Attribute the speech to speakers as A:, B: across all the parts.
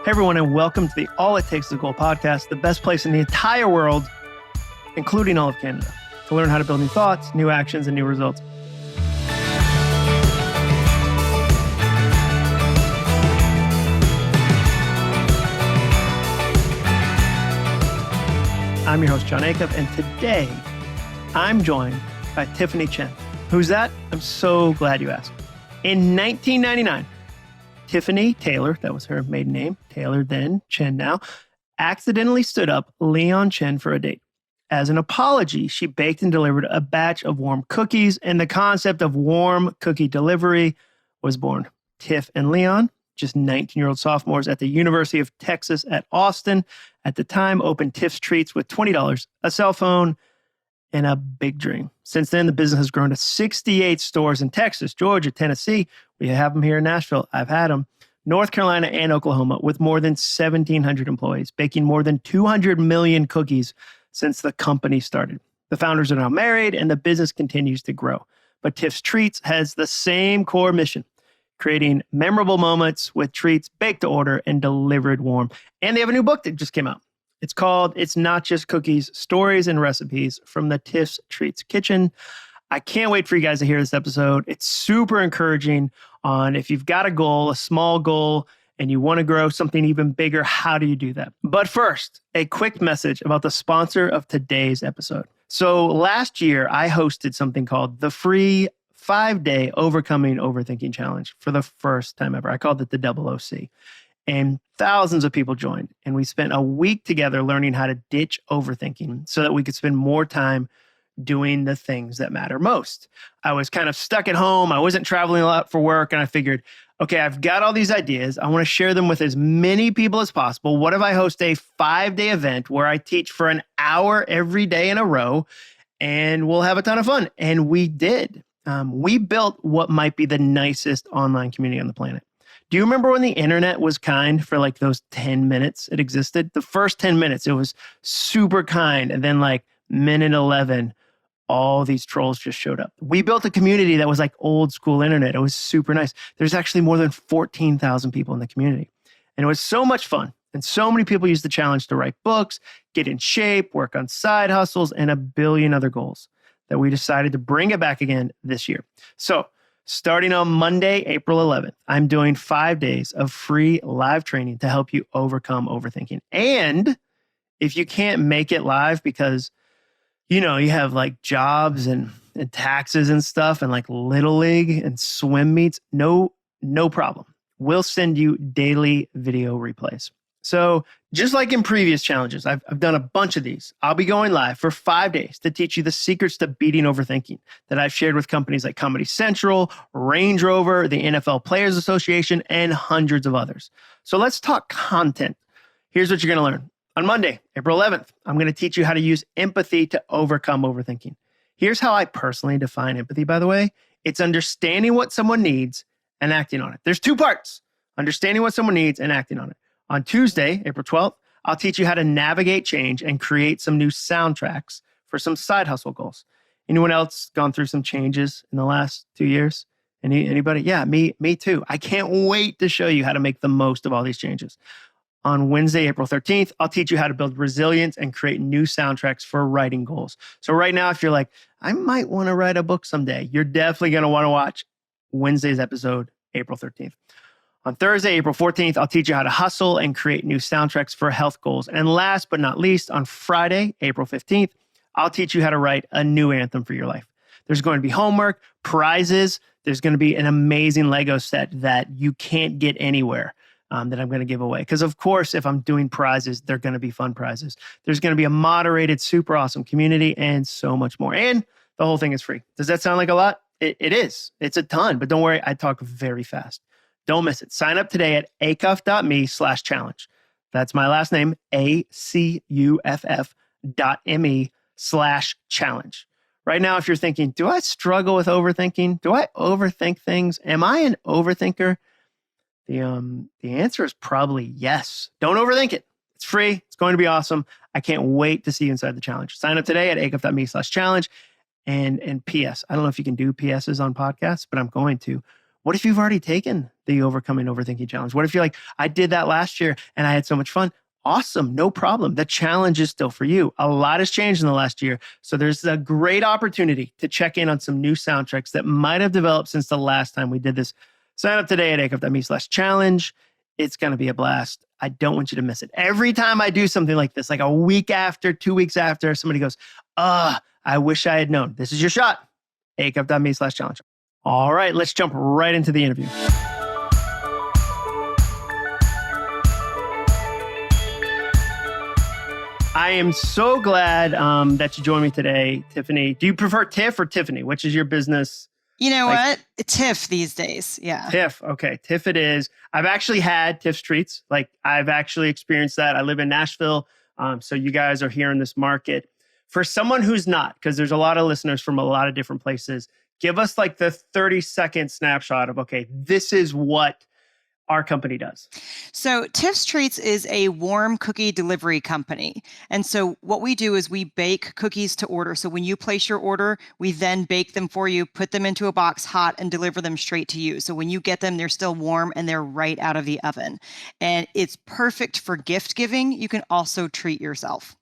A: Hey everyone, and welcome to the All It Takes to Goal podcast, the best place in the entire world, including all of Canada, to learn how to build new thoughts, new actions, and new results. I'm your host, John Acuff, and today I'm joined by Tiffany Chen. Who's that? I'm so glad you asked. In 1999, Tiffany Taylor, that was her maiden name, Taylor then, Chen now, accidentally stood up Leon Chen for a date. As an apology, she baked and delivered a batch of warm cookies, and the concept of warm cookie delivery was born. Tiff and Leon, just 19-year-old sophomores at the University of Texas at Austin, at the time opened Tiff's Treats with $20, a cell phone, and a big dream. Since then, the business has grown to 68 stores in Texas, Georgia, Tennessee. We have them here in Nashville. I've had them. North Carolina and Oklahoma, with more than 1,700 employees, baking more than 200 million cookies since the company started. The founders are now married, and the business continues to grow. But Tiff's Treats has the same core mission, creating memorable moments with treats baked to order and delivered warm. And they have a new book that just came out. It's called It's Not Just Cookies, Stories and Recipes from the Tiff's Treats Kitchen. I can't wait for you guys to hear this episode. It's super encouraging on if you've got a goal, a small goal, and you want to grow something even bigger, how do you do that? But first, a quick message about the sponsor of today's episode. So last year, I hosted something called the free 5-day Overcoming Overthinking Challenge for the first time ever. I called it the OOC. And thousands of people joined. And we spent a week together learning how to ditch overthinking so that we could spend more time doing the things that matter most. I was kind of stuck at home. I wasn't traveling a lot for work. And I figured, okay, I've got all these ideas. I want to share them with as many people as possible. What if I host a 5-day event where I teach for an hour every day in a row and we'll have a ton of fun? And we did. We built what might be the nicest online community on the planet. Do you remember when the internet was kind for like those 10 minutes it existed? The first 10 minutes, it was super kind. And then like minute 11, all these trolls just showed up. We built a community that was like old school internet. It was super nice. There's actually more than 14,000 people in the community. And it was so much fun. And so many people used the challenge to write books, get in shape, work on side hustles, and a billion other goals that we decided to bring it back again this year. So starting on Monday, April 11th, I'm doing 5 days of free live training to help you overcome overthinking. And if you can't make it live because, you know, you have like jobs and taxes and stuff and like little league and swim meets, no problem. We'll send you daily video replays. So just like in previous challenges, I've done a bunch of these. I'll be going live for 5 days to teach you the secrets to beating overthinking that I've shared with companies like Comedy Central, Range Rover, the NFL Players Association, and hundreds of others. So let's talk content. Here's what you're going to learn. On Monday, April 11th, I'm going to teach you how to use empathy to overcome overthinking. Here's how I personally define empathy, by the way. It's understanding what someone needs and acting on it. There's 2 parts, understanding what someone needs and acting on it. On Tuesday, April 12th, I'll teach you how to navigate change and create some new soundtracks for some side hustle goals. Anyone else gone through some changes in the last 2 years? Anybody? Yeah, me too. I can't wait to show you how to make the most of all these changes. On Wednesday, April 13th, I'll teach you how to build resilience and create new soundtracks for writing goals. So right now, if you're like, I might want to write a book someday, you're definitely going to want to watch Wednesday's episode, April 13th. On Thursday, April 14th, I'll teach you how to hustle and create new soundtracks for health goals. And last but not least, on Friday, April 15th, I'll teach you how to write a new anthem for your life. There's going to be homework, prizes. There's going to be an amazing Lego set that you can't get anywhere that I'm going to give away. Because of course, if I'm doing prizes, they're going to be fun prizes. There's going to be a moderated, super awesome community and so much more. And the whole thing is free. Does that sound like a lot? It is. It's a ton, but don't worry, I talk very fast. Don't miss it. Sign up today at acuff.me/challenge. That's my last name, ACUFF.me/challenge. Right now, if you're thinking, do I struggle with overthinking? Do I overthink things? Am I an overthinker? The answer is probably yes. Don't overthink it. It's free. It's going to be awesome. I can't wait to see you inside the challenge. Sign up today at acuff.me/challenge. And P.S. I don't know if you can do PSs on podcasts, but I'm going to. What if you've already taken the Overcoming Overthinking Challenge? What if you're like, I did that last year and I had so much fun? Awesome, no problem. The challenge is still for you. A lot has changed in the last year. So there's a great opportunity to check in on some new soundtracks that might have developed since the last time we did this. Sign up today at acuff.me/challenge. It's going to be a blast. I don't want you to miss it. Every time I do something like this, like a week after, 2 weeks after, somebody goes, I wish I had known. This is your shot. acuff.me/challenge. All right, let's jump right into the interview. I am so glad that you joined me today, Tiffany. Do you prefer Tiff or Tiffany? Which is your business?
B: You know what? Tiff these days. Yeah.
A: Tiff. Okay. Tiff it is. I've actually had Tiff's treats. Like I've actually experienced that. I live in Nashville. So you guys are here in this market. For someone who's not, because there's a lot of listeners from a lot of different places, give us like the 30-second snapshot of, okay, this is what our company does.
B: So Tiff's Treats is a warm cookie delivery company. And so what we do is we bake cookies to order. So when you place your order, we then bake them for you, put them into a box hot and deliver them straight to you. So when you get them, they're still warm and they're right out of the oven. And it's perfect for gift giving. You can also treat yourself.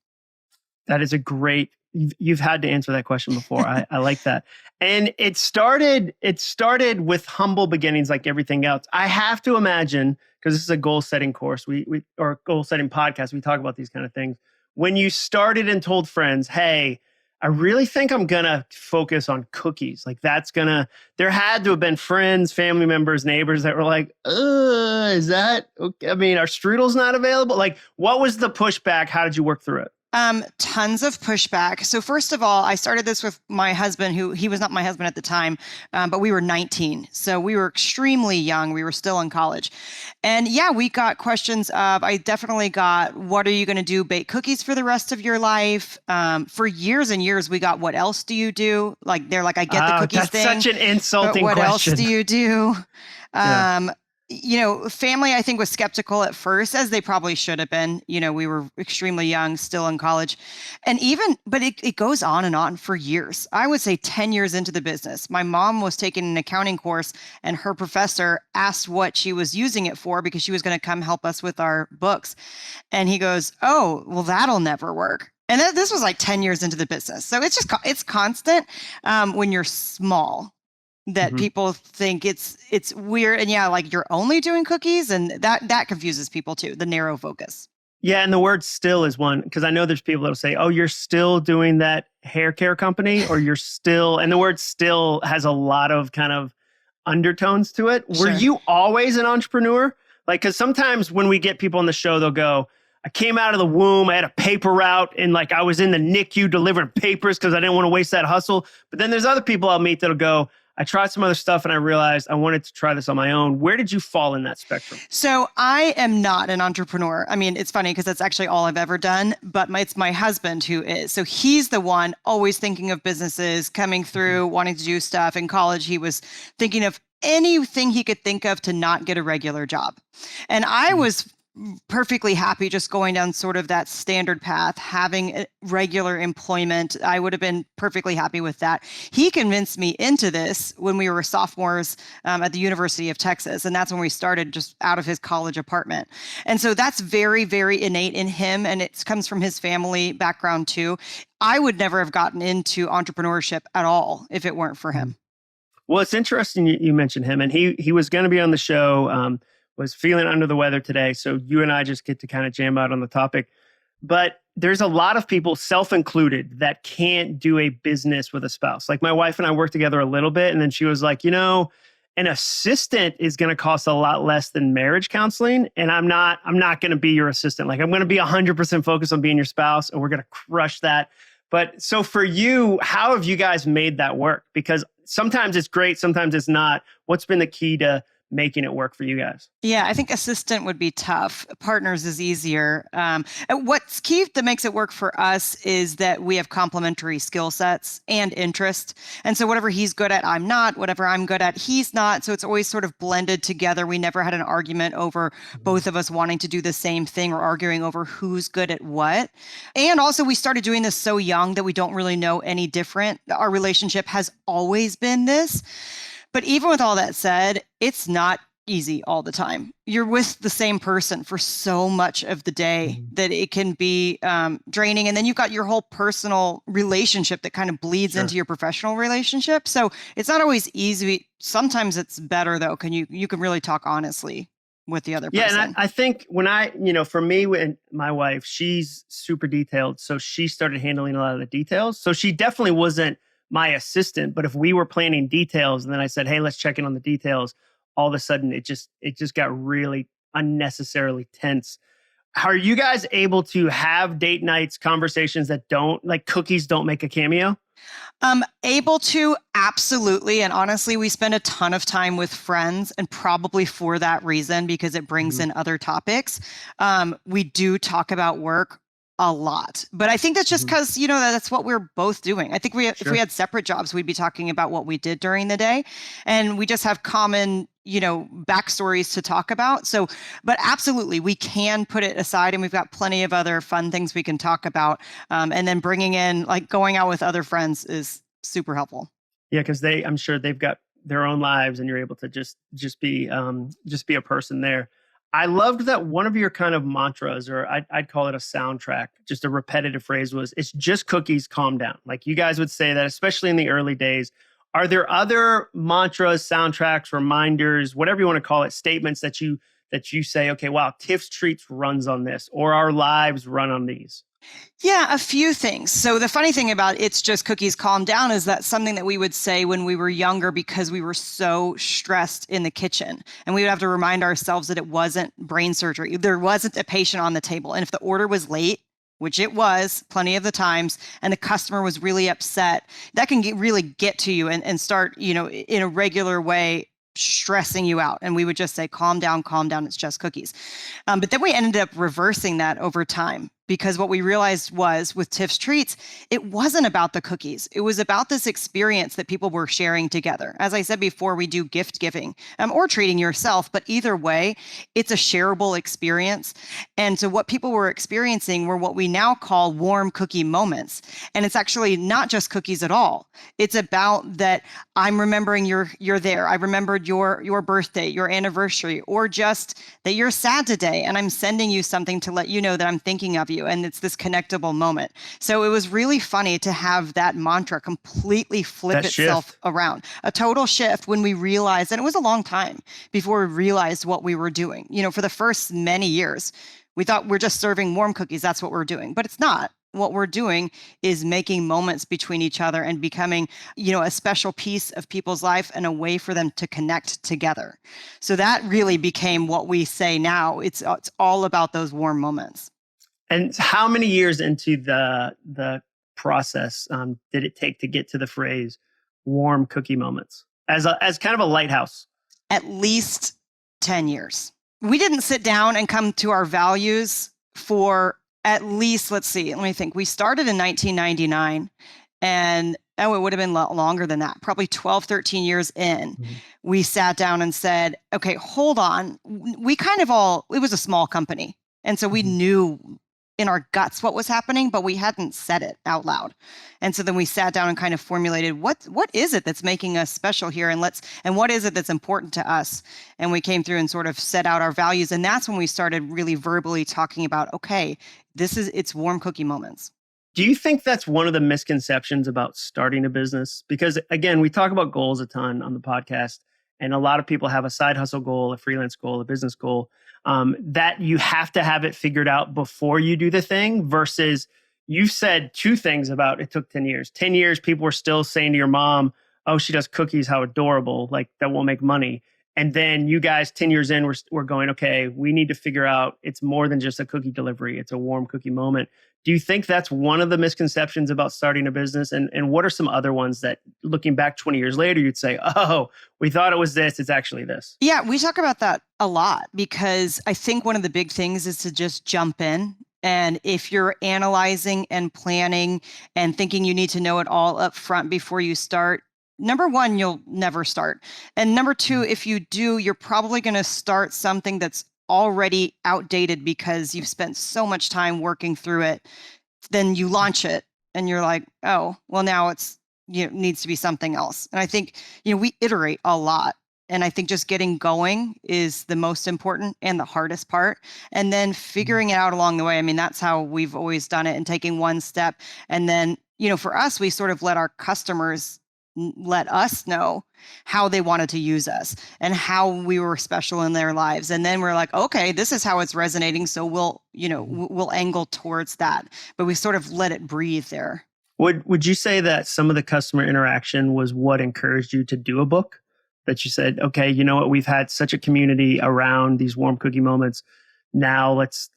A: That is a great, you've had to answer that question before. I like that. And it started with humble beginnings like everything else. I have to imagine, because this is a goal setting course, or goal setting podcast, we talk about these kind of things. When you started and told friends, hey, I really think I'm going to focus on cookies. Like there had to have been friends, family members, neighbors that were like, is that, okay? I mean, are strudels not available? Like, what was the pushback? How did you work through it?
B: Tons of pushback. So first of all, I started this with my husband, he was not my husband at the time, but we were 19. So we were extremely young. We were still in college. And yeah, we got questions of, I definitely got, what are you going to do? Bake cookies for the rest of your life? For years and years, we got, what else do you do? Like, they're like, I get the cookies
A: that's
B: thing.
A: Such an insulting
B: but what
A: question.
B: else do you do?
A: Yeah.
B: Family, I think, was skeptical at first, as they probably should have been. We were extremely young, still in college. But it goes on and on for years. I would say 10 years into the business. My mom was taking an accounting course and her professor asked what she was using it for because she was going to come help us with our books. And he goes, oh, well, that'll never work. And this was like 10 years into the business. So it's constant when you're small. That people think it's weird. And yeah, like you're only doing cookies, and that confuses people too, the narrow focus.
A: Yeah, and the word still is one, because I know there's people that will say, oh, you're still doing that hair care company, or you're still, and the word still has a lot of kind of undertones to it.
B: Sure.
A: Were you always an entrepreneur? Like, because sometimes when we get people on the show, they'll go, I came out of the womb, I had a paper route, and like I was in the NICU delivering papers because I didn't want to waste that hustle. But then there's other people I'll meet that'll go, I tried some other stuff and I realized I wanted to try this on my own. Where did you fall in that spectrum?
B: So I am not an entrepreneur. I mean, it's funny because that's actually all I've ever done, but it's my husband who is. So he's the one always thinking of businesses, coming through, wanting to do stuff. In college, he was thinking of anything he could think of to not get a regular job. And I was perfectly happy just going down sort of that standard path, having regular employment. I would have been perfectly happy with that. He convinced me into this when we were sophomores at the University of Texas. And that's when we started just out of his college apartment. And so that's very, very innate in him. And it comes from his family background too. I would never have gotten into entrepreneurship at all if it weren't for him.
A: Well, it's interesting you mentioned him, and he was going to be on the show, was feeling under the weather today. So you and I just get to kind of jam out on the topic. But there's a lot of people, self-included, that can't do a business with a spouse. Like my wife and I worked together a little bit, and then she was like, an assistant is going to cost a lot less than marriage counseling. And I'm not going to be your assistant. Like I'm going to be 100% focused on being your spouse, and we're going to crush that. But so for you, how have you guys made that work? Because sometimes it's great, sometimes it's not. What's been the key to making it work for you guys?
B: Yeah, I think assistant would be tough. Partners is easier. What's key that makes it work for us is that we have complementary skill sets and interest. And so whatever he's good at, I'm not. Whatever I'm good at, he's not. So it's always sort of blended together. We never had an argument over both of us wanting to do the same thing or arguing over who's good at what. And also we started doing this so young that we don't really know any different. Our relationship has always been this. But even with all that said, it's not easy all the time. You're with the same person for so much of the day that it can be draining. And then you've got your whole personal relationship that kind of bleeds into your professional relationship. So it's not always easy. Sometimes it's better though. You can really talk honestly with the other person.
A: Yeah. And I think for me, when my wife, she's super detailed. So she started handling a lot of the details. So she definitely wasn't my assistant, but if we were planning details and then I said, hey, let's check in on the details, all of a sudden it just got really unnecessarily tense. How are you guys able to have date nights, conversations that don't, like cookies don't make a cameo?
B: Able to, absolutely. And honestly, we spend a ton of time with friends, and probably for that reason, because it brings in other topics. We do talk about work a lot, but I think that's just because, that's what we're both doing. I think if we had separate jobs, we'd be talking about what we did during the day, and we just have common, backstories to talk about. So, but absolutely, we can put it aside, and we've got plenty of other fun things we can talk about. And then bringing in, like, going out with other friends is super helpful.
A: Yeah. Cause I'm sure they've got their own lives and you're able to just be a person there. I loved that one of your kind of mantras, or I'd call it a soundtrack, just a repetitive phrase was, it's just cookies, calm down. Like you guys would say that, especially in the early days. Are there other mantras, soundtracks, reminders, whatever you want to call it, statements that you say, okay, wow, Tiff's Treats runs on this, or our lives run on these?
B: Yeah, a few things. So the funny thing about it's just cookies, calm down is that something that we would say when we were younger because we were so stressed in the kitchen. And we would have to remind ourselves that it wasn't brain surgery. There wasn't a patient on the table. And if the order was late, which it was plenty of the times, and the customer was really upset, that can really get to you and start, in a regular way, stressing you out. And we would just say, calm down, it's just cookies. But then we ended up reversing that over time, because what we realized was with Tiff's Treats, it wasn't about the cookies. It was about this experience that people were sharing together. As I said before, we do gift giving or treating yourself, but either way, it's a shareable experience. And so what people were experiencing were what we now call warm cookie moments. And it's actually not just cookies at all. It's about that I'm remembering you're there. I remembered your birthday, your anniversary, or just that you're sad today. And I'm sending you something to let you know that I'm thinking of you. And it's this connectable moment. So it was really funny to have that mantra completely flip itself around. A total shift when we realized, and it was a long time before we realized what we were doing. For the first many years, we thought we're just serving warm cookies. That's what we're doing. But it's not. What we're doing is making moments between each other and becoming, a special piece of people's life and a way for them to connect together. So that really became what we say now. It's all about those warm moments.
A: And how many years into the process did it take to get to the phrase warm cookie moments as kind of a lighthouse?
B: At least 10 years. We didn't sit down and come to our values for at least, let me think. We started in 1999 and it would have been longer than that, probably 12, 13 years in. We sat down and said, okay, hold on. We it was a small company. And so we knew in our guts what was happening, but we hadn't said it out loud. And so then we sat down and kind of formulated what is it that's making us special here, and what is it that's important to us? And we came through and sort of set out our values. And that's when we started really verbally talking about, okay, it's warm cookie moments.
A: Do you think that's one of the misconceptions about starting a business? Because again, we talk about goals a ton on the podcast, and a lot of people have a side hustle goal, a freelance goal, a business goal, that you have to have it figured out before you do the thing, versus you said two things about it took 10 years. 10 years, people were still saying to your mom, oh, she does cookies, how adorable, like that won't make money. And then you guys 10 years in, we're going, okay, we need to figure out it's more than just a cookie delivery. It's a warm cookie moment. Do you think that's one of the misconceptions about starting a business? And what are some other ones that, looking back 20 years later, you'd say, oh, we thought it was this, it's actually this?
B: Yeah, we talk about that a lot, because I think one of the big things is to just jump in. And if you're analyzing and planning and thinking you need to know it all up front before you start, number one, you'll never start. And number two, if you do, you're probably going to start something that's already outdated because you've spent so much time working through it. Then you launch it and you're like, oh, well, now it's needs to be something else. And I think, we iterate a lot. And I think just getting going is the most important and the hardest part. And then figuring it out along the way. I mean, that's how we've always done it, and taking one step. And then, for us, we sort of let our customers let us know how they wanted to use us and how we were special in their lives. And then we're like, okay, this is how it's resonating. So we'll angle towards that. But we sort of let it breathe there.
A: Would you say that some of the customer interaction was what encouraged you to do a book? That you said, okay, you know what, we've had such a community around these warm cookie moments. Now let's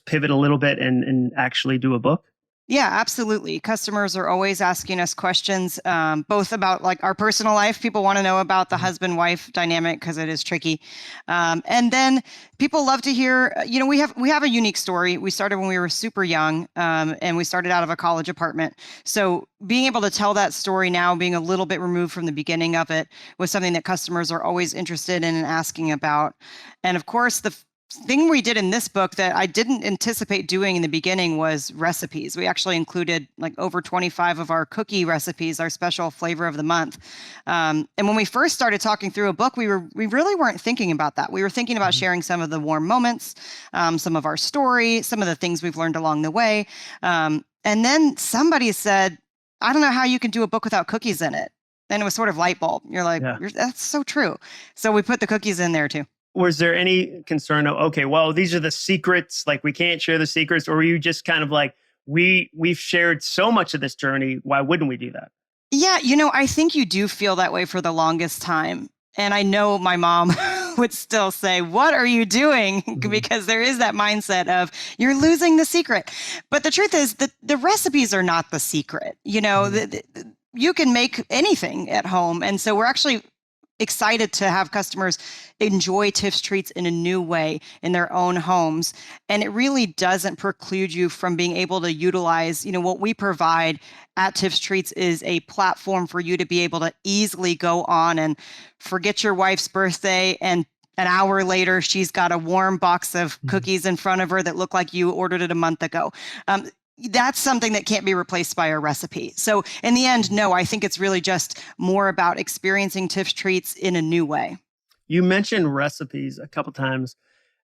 A: pivot a little bit and actually do a book?
B: Yeah, absolutely. Customers are always asking us questions, both about like our personal life. People want to know about the husband-wife dynamic because it is tricky. And then people love to hear, we have a unique story. We started when we were super young, and we started out of a college apartment. So being able to tell that story now, being a little bit removed from the beginning of it, was something that customers are always interested in and asking about. And of course, the thing we did in this book that I didn't anticipate doing in the beginning was recipes. We actually included like over 25 of our cookie recipes, our special flavor of the month. And when we first started talking through a book, we really weren't thinking about that. We were thinking about sharing some of the warm moments, some of our story, some of the things we've learned along the way. And then somebody said, I don't know how you can do a book without cookies in it. And it was sort of light bulb. You're like, that's so true. So we put the cookies in there too.
A: Was there any concern of, okay, well, these are the secrets, like we can't share the secrets? Or were you just kind of like, we've shared so much of this journey, why wouldn't we do that?
B: Yeah, I think you do feel that way for the longest time. And I know my mom would still say, what are you doing? Because there is that mindset of you're losing the secret. But the truth is that the recipes are not the secret. You can make anything at home. And so we're actually excited to have customers enjoy Tiff's treats in a new way in their own homes. And it really doesn't preclude you from being able to utilize, what we provide at Tiff's Treats is a platform for you to be able to easily go on and forget your wife's birthday, and an hour later, she's got a warm box of cookies in front of her that look like you ordered it a month ago. That's something that can't be replaced by a recipe. So in the end, no, I think it's really just more about experiencing Tiff's Treats in a new way.
A: You mentioned recipes a couple times.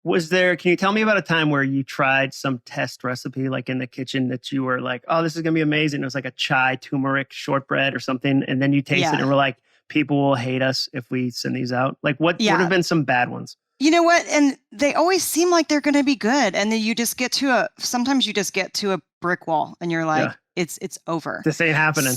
A: Can you tell me about a time where you tried some test recipe, like in the kitchen, that you were like, oh, this is going to be amazing. It was like a chai turmeric shortbread or something. And then you tasted it and were like, people will hate us if we send these out. Like what would have been some bad ones?
B: You know what? And they always seem like they're going to be good. And then sometimes you just get to a brick wall and you're like, it's over.
A: This ain't happening.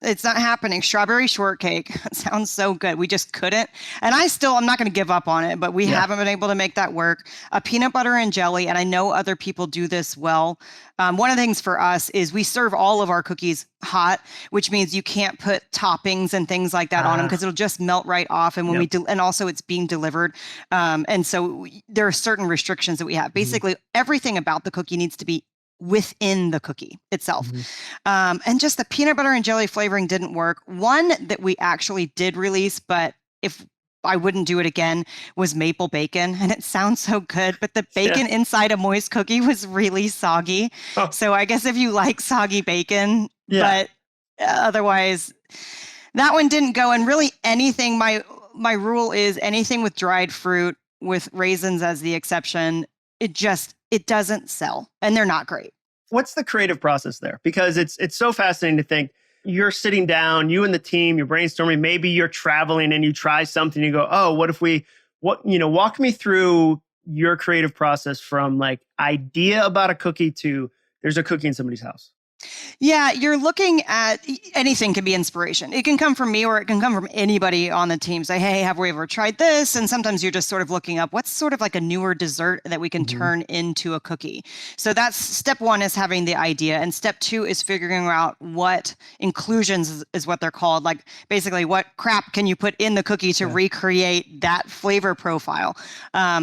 B: It's not happening. Strawberry shortcake sounds so good. We just couldn't. And I'm not going to give up on it, but we haven't been able to make that work. A peanut butter and jelly, and I know other people do this well. One of the things for us is we serve all of our cookies hot, which means you can't put toppings and things like that on them because it'll just melt right off. And when and also it's being delivered. And so there are certain restrictions that we have. Basically, everything about the cookie needs to be within the cookie itself. And just the peanut butter and jelly flavoring didn't work. One that we actually did release, but if I wouldn't do it again, was maple bacon. And it sounds so good, but the bacon inside a moist cookie was really soggy. So I guess if you like soggy bacon, but otherwise that one didn't go. And really anything, my rule is anything with dried fruit, with raisins as the exception, it doesn't sell, and they're not great.
A: What's the creative process there? Because it's so fascinating to think you're sitting down, you and the team, you're brainstorming, maybe you're traveling and you try something, you go, oh, walk me through your creative process from like idea about a cookie to there's a cookie in somebody's house.
B: Yeah, you're looking at anything can be inspiration. It can come from me or it can come from anybody on the team. Say, hey, have we ever tried this? And sometimes you're just sort of looking up what's sort of like a newer dessert that we can turn into a cookie. So that's step one, is having the idea. And step two is figuring out what inclusions is what they're called. Like basically what crap can you put in the cookie to recreate that flavor profile,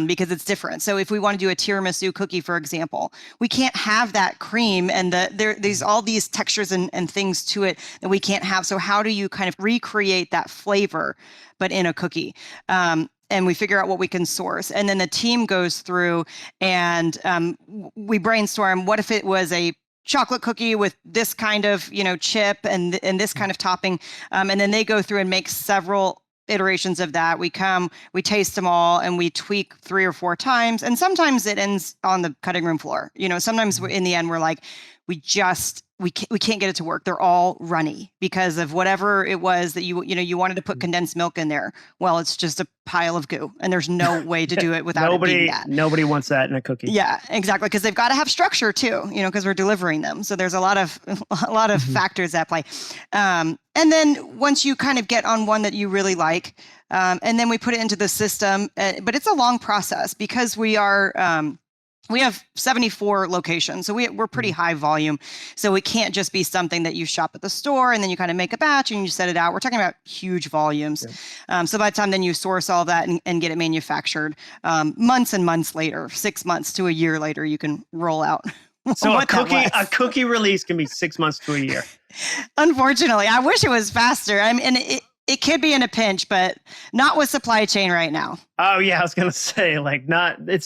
B: because it's different. So if we want to do a tiramisu cookie, for example, we can't have that cream and these all these textures and things to it that we can't have. So how do you kind of recreate that flavor, but in a cookie? And we figure out what we can source. And then the team goes through and we brainstorm, what if it was a chocolate cookie with this kind of, chip and this kind of topping. And then they go through and make several iterations of that. We taste them all, and we tweak 3 or 4 times. And sometimes it ends on the cutting room floor. Sometimes in the end, we're like, we can't get it to work. They're all runny because of whatever it was that you wanted to put condensed milk in there. Well, it's just a pile of goo, and there's no way to do it without it being that.
A: Nobody wants that in a cookie.
B: Yeah, exactly. Because they've got to have structure too, because we're delivering them. So there's a lot of factors at play. And then once you kind of get on one that you really like, and then we put it into the system, but it's a long process because we have 74 locations, so we're pretty high volume. So it can't just be something that you shop at the store and then you kind of make a batch and you set it out. We're talking about huge volumes. Yeah. So by the time then you source all that and get it manufactured, months and months later, 6 months to a year later, you can roll out.
A: So a cookie release can be 6 months to a year.
B: Unfortunately, I wish it was faster. It could be in a pinch, but not with supply chain right now.
A: Oh yeah, I was gonna say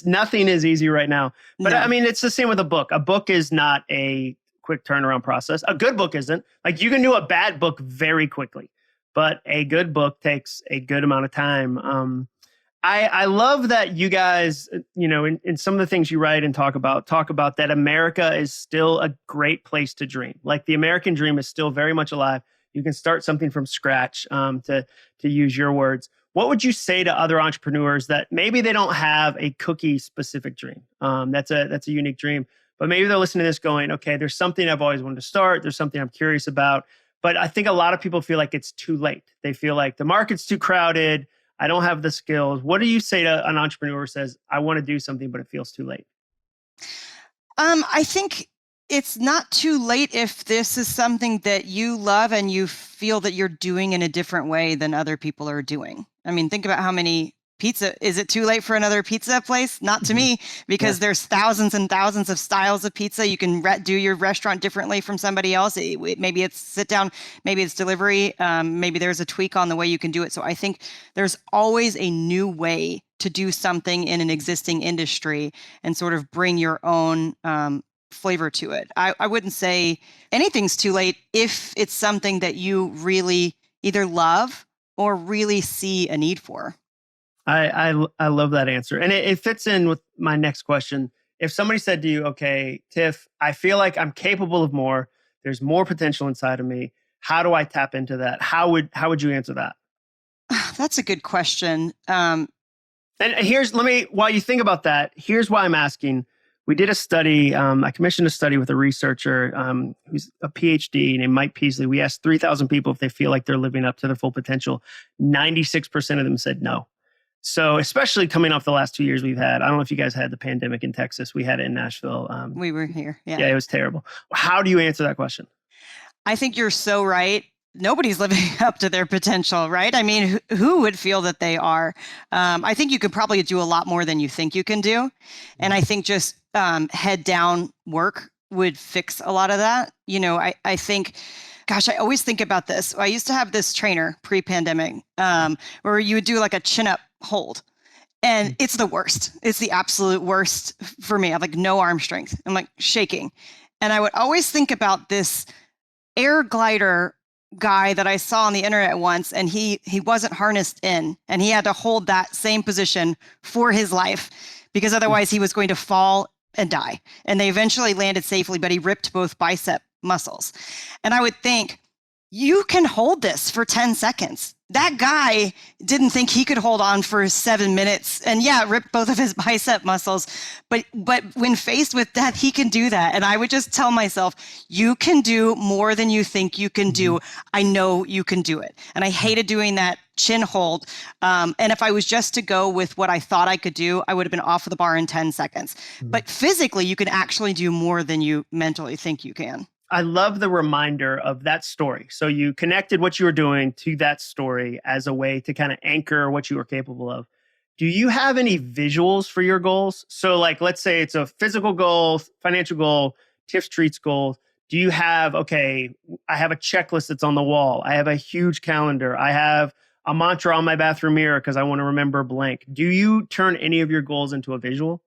A: nothing is easy right now. But no. It's the same with a book. A book is not a quick turnaround process. A good book isn't. Like you can do a bad book very quickly, but a good book takes a good amount of time. I love that you guys, in some of the things you write and talk about that America is still a great place to dream. Like the American dream is still very much alive. You can start something from scratch, to use your words. What would you say to other entrepreneurs that maybe they don't have a cookie specific dream? That's a unique dream, but maybe they're listening to this going, okay, there's something I've always wanted to start. There's something I'm curious about, but I think a lot of people feel like it's too late. They feel like the market's too crowded. I don't have the skills. What do you say to an entrepreneur who says, I want to do something, but it feels too late?
B: I think it's not too late if this is something that you love and you feel that you're doing in a different way than other people are doing. Think about how many pizza. Is it too late for another pizza place? Not to me, because there's thousands and thousands of styles of pizza. You can do your restaurant differently from somebody else. Maybe it's sit down, maybe it's delivery. Maybe there's a tweak on the way you can do it. So I think there's always a new way to do something in an existing industry and sort of bring your own flavor to it. I wouldn't say anything's too late if it's something that you really either love or really see a need for.
A: I love that answer. And it fits in with my next question. If somebody said to you, okay, Tiff, I feel like I'm capable of more. There's more potential inside of me. How do I tap into that? How would you answer that?
B: That's a good question.
A: And while you think about that, here's why I'm asking. We did a study. I commissioned a study with a researcher who's a PhD named Mike Peasley. We asked 3,000 people if they feel like they're living up to their full potential. 96% of them said no. So especially coming off the last 2 years we've had, I don't know if you guys had the pandemic in Texas. We had it in Nashville.
B: We were here. Yeah.
A: Yeah, it was terrible. How do you answer that question?
B: I think you're so right. Nobody's living up to their potential, right? Who would feel that they are? I think you could probably do a lot more than you think you can do. And I think just head down work would fix a lot of that. I think, gosh, I always think about this. I used to have this trainer pre-pandemic where you would do like a chin-up hold. And it's the worst. It's the absolute worst for me. I have like no arm strength. I'm like shaking. And I would always think about this air glider guy that I saw on the internet once, and he wasn't harnessed in, and he had to hold that same position for his life because otherwise he was going to fall and die. And they eventually landed safely, but he ripped both bicep muscles. And I would think, you can hold this for 10 seconds. That guy didn't think he could hold on for 7 minutes and ripped both of his bicep muscles. But when faced with death, he can do that. And I would just tell myself, you can do more than you think you can do. I know you can do it. And I hated doing that chin hold. And if I was just to go with what I thought I could do, I would have been off of the bar in 10 seconds. But physically, you can actually do more than you mentally think you can.
A: I love the reminder of that story. So you connected what you were doing to that story as a way to kind of anchor what you were capable of. Do you have any visuals for your goals? So like, let's say it's a physical goal, financial goal, Tiff's Treats goal. Do you have, okay, I have a checklist that's on the wall. I have a huge calendar. I have a mantra on my bathroom mirror because I want to remember blank. Do you turn any of your goals into a visual?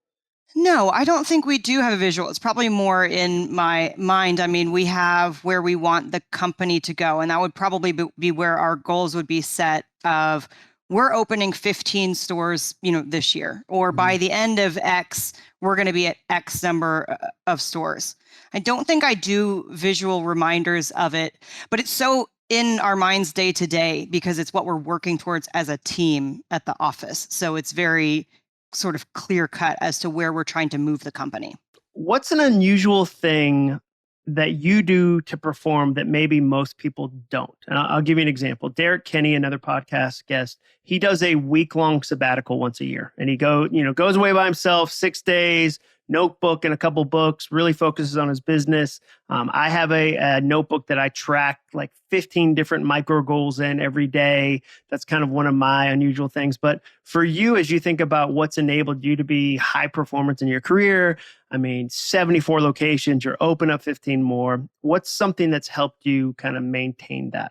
B: No, I don't think we do have a visual. It's probably more in my mind. I mean, we have where we want the company to go, and that would probably be where our goals would be set of we're opening 15 stores, this year, or by the end of X, we're going to be at X number of stores. I don't think I do visual reminders of it, but it's so in our minds day to day because it's what we're working towards as a team at the office. So it's very sort of clear cut as to where we're trying to move the company.
A: What's an unusual thing that you do to perform that maybe most people don't? And I'll give you an example. Derek Kenny, another podcast guest, he does a week-long sabbatical once a year. And he goes away by himself, 6 days, notebook and a couple books, really focuses on his business. I have a notebook that I track like 15 different micro goals in every day. That's kind of one of my unusual things. But for you, as you think about what's enabled you to be high performance in your career, 74 locations, you're open up 15 more. What's something that's helped you kind of maintain that?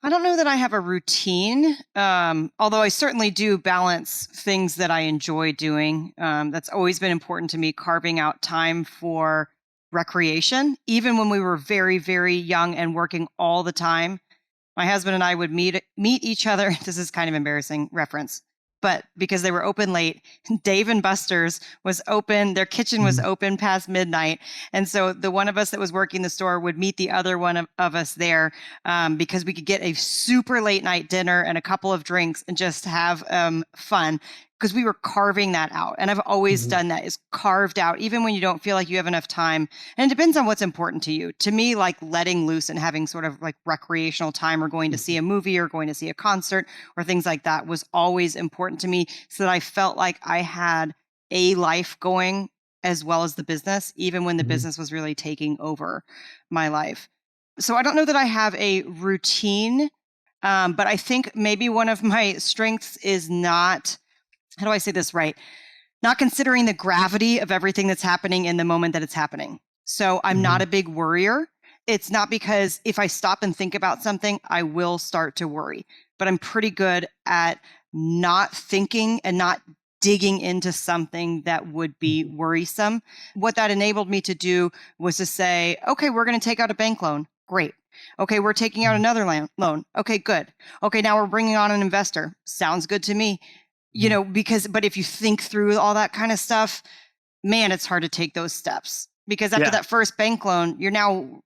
B: I don't know that I have a routine, although I certainly do balance things that I enjoy doing. That's always been important to me, carving out time for recreation. Even when we were very, very young and working all the time, my husband and I would meet each other. This is kind of embarrassing reference, but because they were open late, Dave and Buster's was open. Their kitchen was open past midnight. And so the one of us that was working the store would meet the other one of us there because we could get a super late night dinner and a couple of drinks and just have fun because we were carving that out. And I've always done that, is carved out, even when you don't feel like you have enough time. And it depends on what's important to you. To me, like letting loose and having sort of like recreational time or going to see a movie or going to see a concert or things like that was always important to me, so that I felt like I had a life going as well as the business, even when the business was really taking over my life. So I don't know that I have a routine, but I think maybe one of my strengths is not, how do I say this right? Not considering the gravity of everything that's happening in the moment that it's happening. So I'm not a big worrier. It's not because if I stop and think about something, I will start to worry. But I'm pretty good at not thinking and not digging into something that would be worrisome. What that enabled me to do was to say, okay, we're going to take out a bank loan. Great. Okay, we're taking out another loan. Okay, good. Okay, now we're bringing on an investor. Sounds good to me. But if you think through all that kind of stuff, man, it's hard to take those steps. Because after that first bank loan, you're now,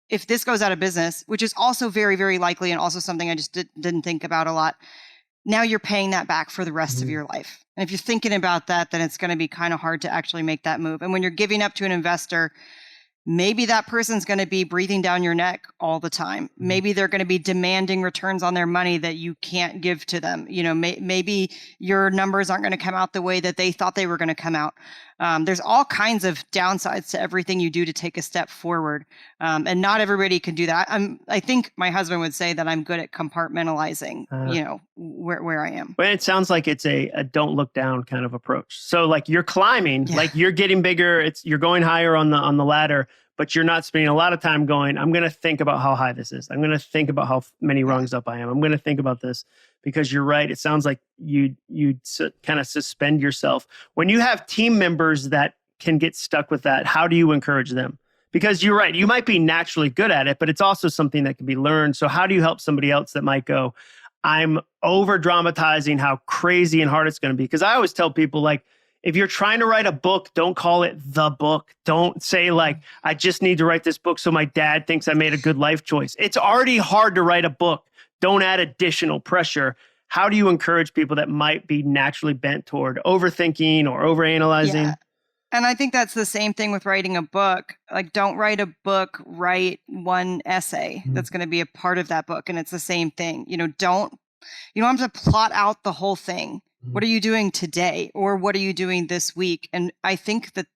B: if this goes out of business, which is also very, very likely and also something I just didn't think about a lot, now you're paying that back for the rest of your life. And if you're thinking about that, then it's going to be kind of hard to actually make that move. And when you're giving up to an investor, maybe that person's going to be breathing down your neck all the time. Maybe they're going to be demanding returns on their money that you can't give to them. Maybe your numbers aren't going to come out the way that they thought they were going to come out. There's all kinds of downsides to everything you do to take a step forward. And not everybody can do that. I think my husband would say that I'm good at compartmentalizing, where I am.
A: But it sounds like it's a don't look down kind of approach. So like you're climbing, like you're getting bigger, you're going higher on the ladder, but you're not spending a lot of time going, I'm going to think about how high this is. I'm going to think about how many rungs up I am. I'm going to think about this, because you're right. It sounds like you kind of suspend yourself. When you have team members that can get stuck with that, how do you encourage them? Because you're right, you might be naturally good at it, but it's also something that can be learned. So how do you help somebody else that might go, I'm over dramatizing how crazy and hard it's going to be? Because I always tell people, like, if you're trying to write a book, don't call it the book. Don't say like, I just need to write this book so my dad thinks I made a good life choice. It's already hard to write a book. Don't add additional pressure. How do you encourage people that might be naturally bent toward overthinking or overanalyzing? Yeah.
B: And I think that's the same thing with writing a book. Like, don't write a book, write one essay that's going to be a part of that book. And it's the same thing. You don't have to plot out the whole thing. What are you doing today? Or what are you doing this week? And I think that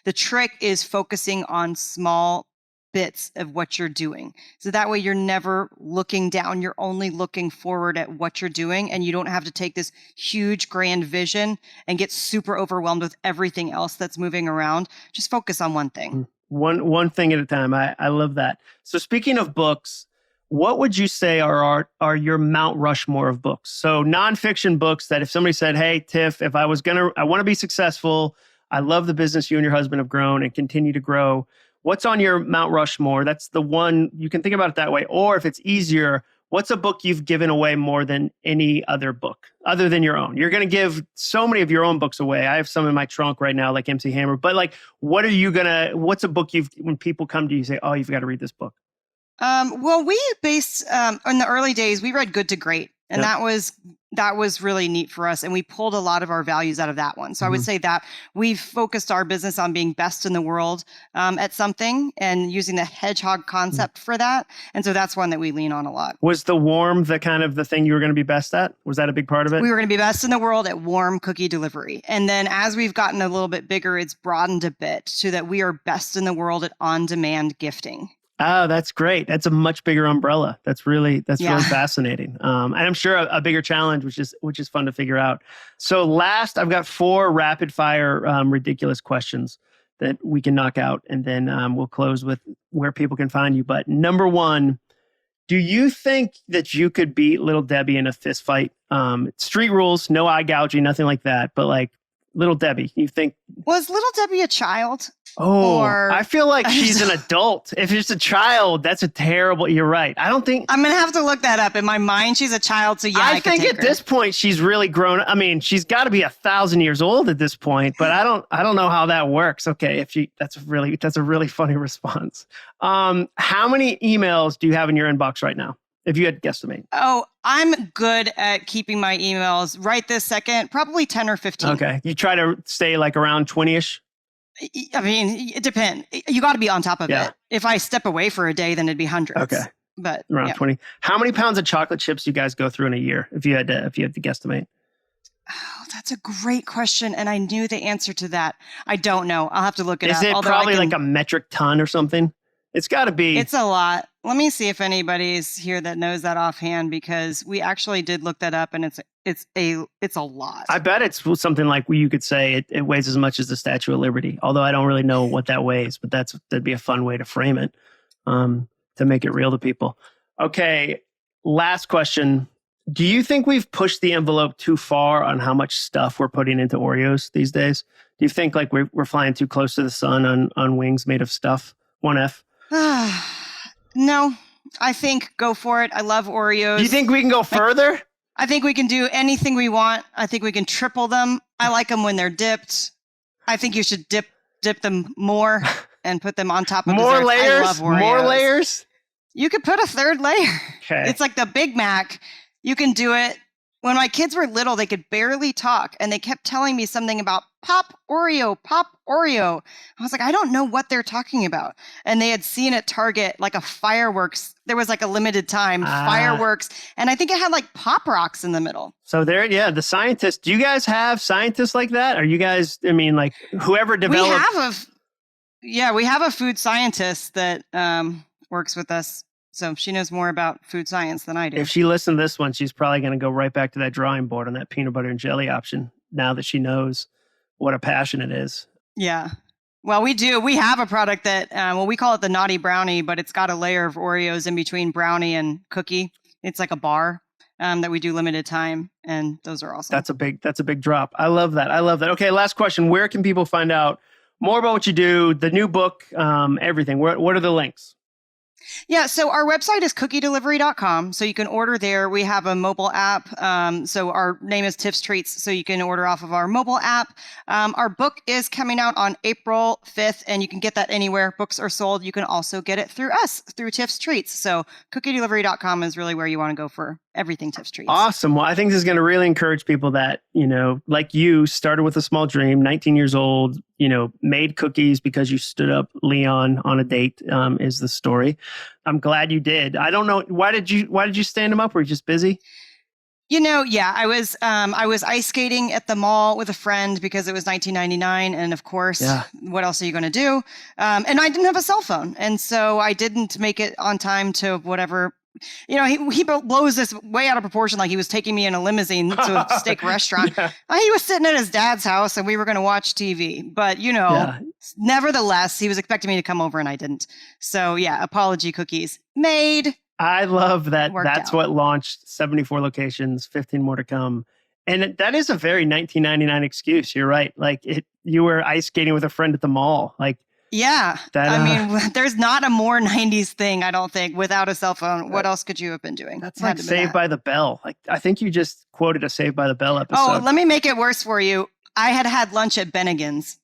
B: the trick is focusing on small bits of what you're doing. So that way you're never looking down. You're only looking forward at what you're doing. And you don't have to take this huge grand vision and get super overwhelmed with everything else that's moving around. Just focus on one thing.
A: One thing at a time. I love that. So speaking of books, what would you say are your Mount Rushmore of books? So nonfiction books that if somebody said, hey, Tiff, if I want to be successful, I love the business you and your husband have grown and continue to grow. What's on your Mount Rushmore? That's the one, you can think about it that way. Or if it's easier, what's a book you've given away more than any other book, other than your own? You're going to give so many of your own books away. I have some in my trunk right now, like MC Hammer. But like, what's a book when people come to you, say, oh, you've got to read this book?
B: Well, we based, in the early days, we read Good to Great. And that was really neat for us. And we pulled a lot of our values out of that one. So I would say that we've focused our business on being best in the world at something and using the hedgehog concept for that. And so that's one that we lean on a lot.
A: Was the warm the kind of the thing you were going to be best at? Was that a big part of it?
B: We were going to be best in the world at warm cookie delivery. And then as we've gotten a little bit bigger, it's broadened a bit so that we are best in the world at on-demand gifting.
A: Oh, that's great. That's a much bigger umbrella. That's really fascinating. And I'm sure a bigger challenge, which is fun to figure out. So last, I've got 4 rapid fire ridiculous questions that we can knock out. And then we'll close with where people can find you. But number 1, do you think that you could beat Little Debbie in a fist fight? Street rules, no eye gouging, nothing like that. But like Little Debbie, you think?
B: Was Little Debbie a child?
A: Oh, I feel like she's an adult. If it's a child, that's you're right. I don't think.
B: I'm going to have to look that up. In my mind, she's a child. So yeah, I
A: think at this point, she's really grown. I mean, she's got to be 1,000 years old at this point, but I don't know how that works. Okay. That's a really funny response. How many emails do you have in your inbox right now? If you had to guesstimate.
B: Oh, I'm good at keeping my emails right this second, probably 10 or 15.
A: Okay. You try to stay like around 20-ish?
B: I mean, it depends. You got to be on top of it. If I step away for a day, then it'd be hundreds.
A: Okay.
B: But
A: around 20. How many pounds of chocolate chips do you guys go through in a year? If you had to guesstimate.
B: Oh, that's a great question. And I knew the answer to that. I don't know. I'll have to look it up.
A: Is it probably like a metric ton or something? It's got to be.
B: It's a lot. Let me see if anybody's here that knows that offhand, because we actually did look that up, and it's a lot.
A: I bet it's something like you could say it weighs as much as the Statue of Liberty. Although I don't really know what that weighs, but that'd be a fun way to frame it, to make it real to people. Okay, last question. Do you think we've pushed the envelope too far on how much stuff we're putting into Oreos these days? Do you think like we're flying too close to the sun on wings made of stuff? 1F.
B: No, I think go for it. I love Oreos.
A: Do you think we can go further?
B: I think we can do anything we want. I think we can triple them. I like them when they're dipped. I think you should dip them more and put them on top of
A: more
B: desserts.
A: layers.
B: I love Oreos.
A: More layers.
B: You could put a third layer.
A: Okay.
B: It's like the Big Mac. You can do it. When my kids were little, they could barely talk, and they kept telling me something about pop Oreo, pop Oreo. I was like, I don't know what they're talking about. And they had seen at Target like a fireworks. There was like a limited time fireworks, and I think it had like Pop Rocks in the middle.
A: So there, the scientists. Do you guys have scientists like that? Are you guys? I mean, like whoever developed.
B: We have a food scientist that works with us. So she knows more about food science than I do.
A: If she listened to this one, she's probably going to go right back to that drawing board on that peanut butter and jelly option now that she knows what a passion it is.
B: Yeah. Well, we do. We have a product that, we call it the Naughty Brownie, but it's got a layer of Oreos in between brownie and cookie. It's like a bar that we do limited time, and those are awesome.
A: That's a big drop. I love that. Okay, last question. Where can people find out more about what you do, the new book, everything? What are the links?
B: Yeah, so our website is cookiedelivery.com. So you can order there. We have a mobile app. So our name is Tiff's Treats. So you can order off of our mobile app. Our book is coming out on April 5th, and you can get that anywhere books are sold. You can also get it through us, through Tiff's Treats. So cookiedelivery.com is really where you want to go for everything Tiff's Treats.
A: Awesome. Well, I think this is going to really encourage people that, like you started with a small dream, 19 years old, made cookies because you stood up Leon on a date, is the story. I'm glad you did. I don't know. Why did you stand him up? Were you just busy?
B: I was ice skating at the mall with a friend because it was 1999. And of course, what else are you going to do? And I didn't have a cell phone. And so I didn't make it on time to whatever. He blows this way out of proportion, like he was taking me in a limousine to a steak restaurant. He was sitting at his dad's house and we were going to watch TV. But, nevertheless, he was expecting me to come over and I didn't. So, apology cookies made.
A: I love that.
B: Worked
A: That's
B: out.
A: what launched 74 locations, 15 more to come. And that is a very 1999 excuse. You're right. Like you were ice skating with a friend at the mall. Like,
B: yeah.
A: that,
B: I mean, there's not a more 90s thing, I don't think, without a cell phone. What else could you have been doing?
A: That's like Saved by the Bell. Like, I think you just quoted a Saved by the Bell episode.
B: Oh, let me make it worse for you. I had lunch at Bennigan's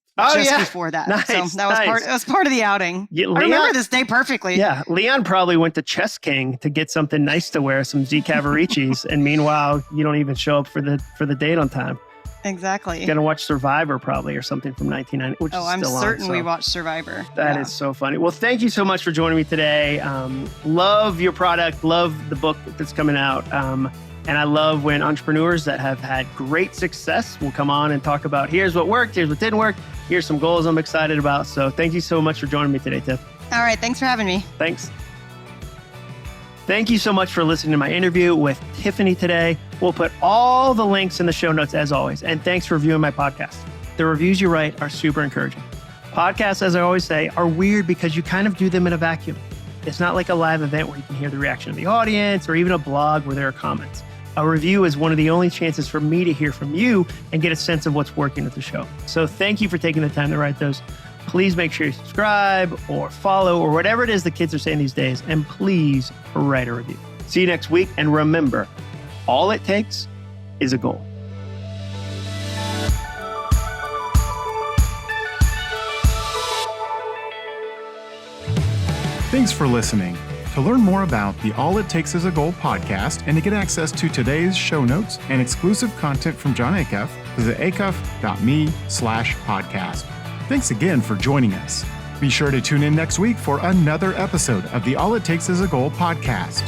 B: before that.
A: Nice,
B: so that was part of the outing.
A: Yeah,
B: I remember this day perfectly.
A: Yeah. Leon probably went to Chess King to get something nice to wear, some Z Cavaricis. And meanwhile, you don't even show up for the date on time.
B: Exactly.
A: Gonna watch Survivor probably or something from 1990. Which is
B: I'm
A: still
B: certain
A: on,
B: we watched Survivor.
A: That is so funny. Well, thank you so much for joining me today. Love your product. Love the book that's coming out. And I love when entrepreneurs that have had great success will come on and talk about here's what worked, here's what didn't work, here's some goals I'm excited about. So thank you so much for joining me today, Tiff.
B: All right. Thanks for having me.
A: Thanks. Thank you so much for listening to my interview with Tiffany today. We'll put all the links in the show notes as always. And thanks for reviewing my podcast. The reviews you write are super encouraging. Podcasts, as I always say, are weird because you kind of do them in a vacuum. It's not like a live event where you can hear the reaction of the audience or even a blog where there are comments. A review is one of the only chances for me to hear from you and get a sense of what's working with the show. So thank you for taking the time to write those. Please make sure you subscribe or follow or whatever it is the kids are saying these days. And please write a review. See you next week. And remember, all it takes is a goal.
C: Thanks for listening. To learn more about the All It Takes Is a Goal podcast and to get access to today's show notes and exclusive content from John Acuff, visit acuff.me/podcast. Thanks again for joining us. Be sure to tune in next week for another episode of the All It Takes Is a Goal podcast.